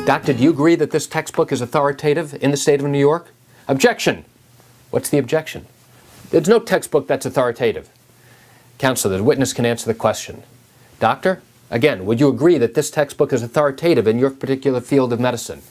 Doctor, do you agree that this textbook is authoritative in the state of New York? Objection. What's the objection? There's no textbook that's authoritative. Counselor, the witness can answer the question. Doctor, again, would you agree that this textbook is authoritative in your particular field of medicine?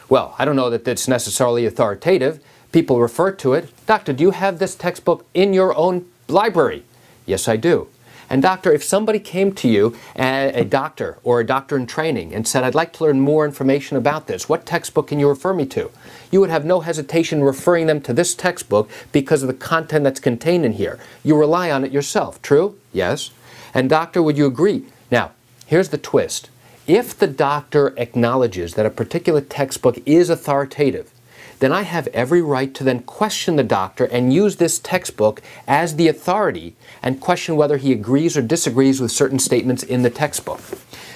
Well, I don't know that it's necessarily authoritative. People refer to it. Doctor, do you have this textbook in your own library? Yes, I do. And doctor, if somebody came to you, a doctor or a doctor in training, and said, I'd like to learn more information about this, what textbook can you refer me to? You would have no hesitation referring them to this textbook because of the content that's contained in here. You rely on it yourself, true? Yes. And doctor, would you agree? Now, here's the twist. If the doctor acknowledges that a particular textbook is authoritative, then I have every right to then question the doctor and use this textbook as the authority and question whether he agrees or disagrees with certain statements in the textbook.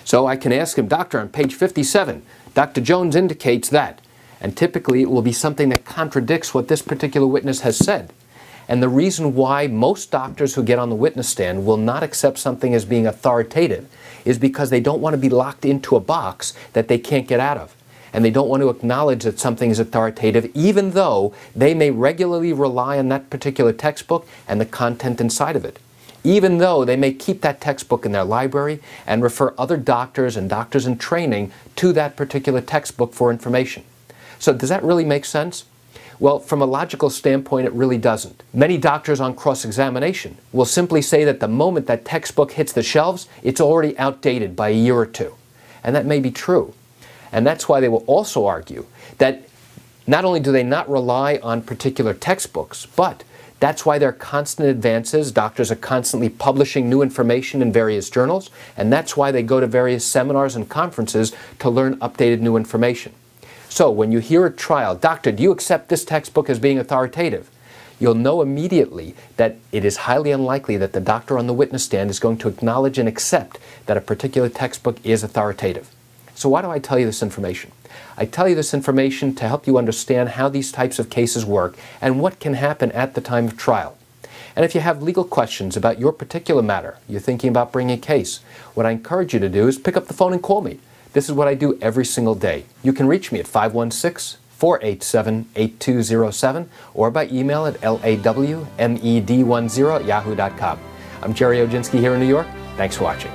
So I can ask him, Doctor, on page 57, Dr. Jones indicates that. And typically it will be something that contradicts what this particular witness has said. And the reason why most doctors who get on the witness stand will not accept something as being authoritative is because they don't want to be locked into a box that they can't get out of. And they don't want to acknowledge that something is authoritative, even though they may regularly rely on that particular textbook and the content inside of it. Even though they may keep that textbook in their library and refer other doctors and doctors in training to that particular textbook for information. So does that really make sense? Well, from a logical standpoint, it really doesn't. Many doctors on cross-examination will simply say that the moment that textbook hits the shelves, it's already outdated by a year or two. And that may be true. And that's why they will also argue that not only do they not rely on particular textbooks, but that's why there are constant advances. Doctors are constantly publishing new information in various journals, and that's why they go to various seminars and conferences to learn updated new information. So when you hear a trial, Doctor, do you accept this textbook as being authoritative? You'll know immediately that it is highly unlikely that the doctor on the witness stand is going to acknowledge and accept that a particular textbook is authoritative. So why do I tell you this information? I tell you this information to help you understand how these types of cases work and what can happen at the time of trial. And if you have legal questions about your particular matter, you're thinking about bringing a case, what I encourage you to do is pick up the phone and call me. This is what I do every single day. You can reach me at 516-487-8207 or by email at lawmed10@yahoo.com. I'm Gerry Oginski here in New York. Thanks for watching.